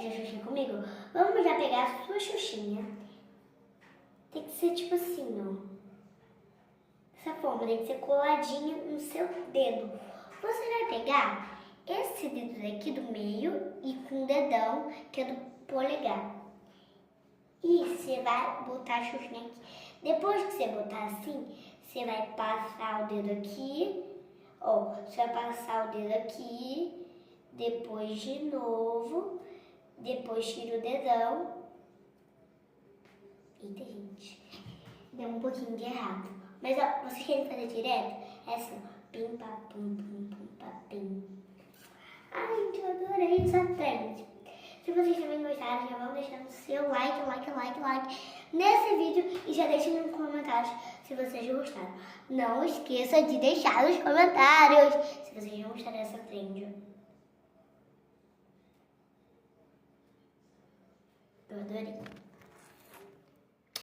trend da Xuxinha comigo? Vamos já pegar a sua Xuxinha. Tem que ser tipo assim, ó. Dessa forma, tem que ser coladinha no seu dedo. Você vai pegar esse dedo daqui do meio e com o dedão, que é do polegar. E você vai botar a Xuxinha aqui. Depois que você botar assim, você vai passar o dedo aqui. Ó, você vai passar o dedo aqui. Depois de novo. Depois tira o dedão. Eita, gente. Deu um pouquinho de errado. Mas ó, vocês querem fazer direto? É assim, ó. Pim, pá, pum, pum, pum, pá, pim. Ai, gente, eu adorei essa trend. Se vocês também gostaram, já vão deixando o seu like nesse vídeo e já deixem nos comentários se vocês gostaram. Não esqueça de deixar nos comentários se vocês não gostaram dessa trend. Eu adorei.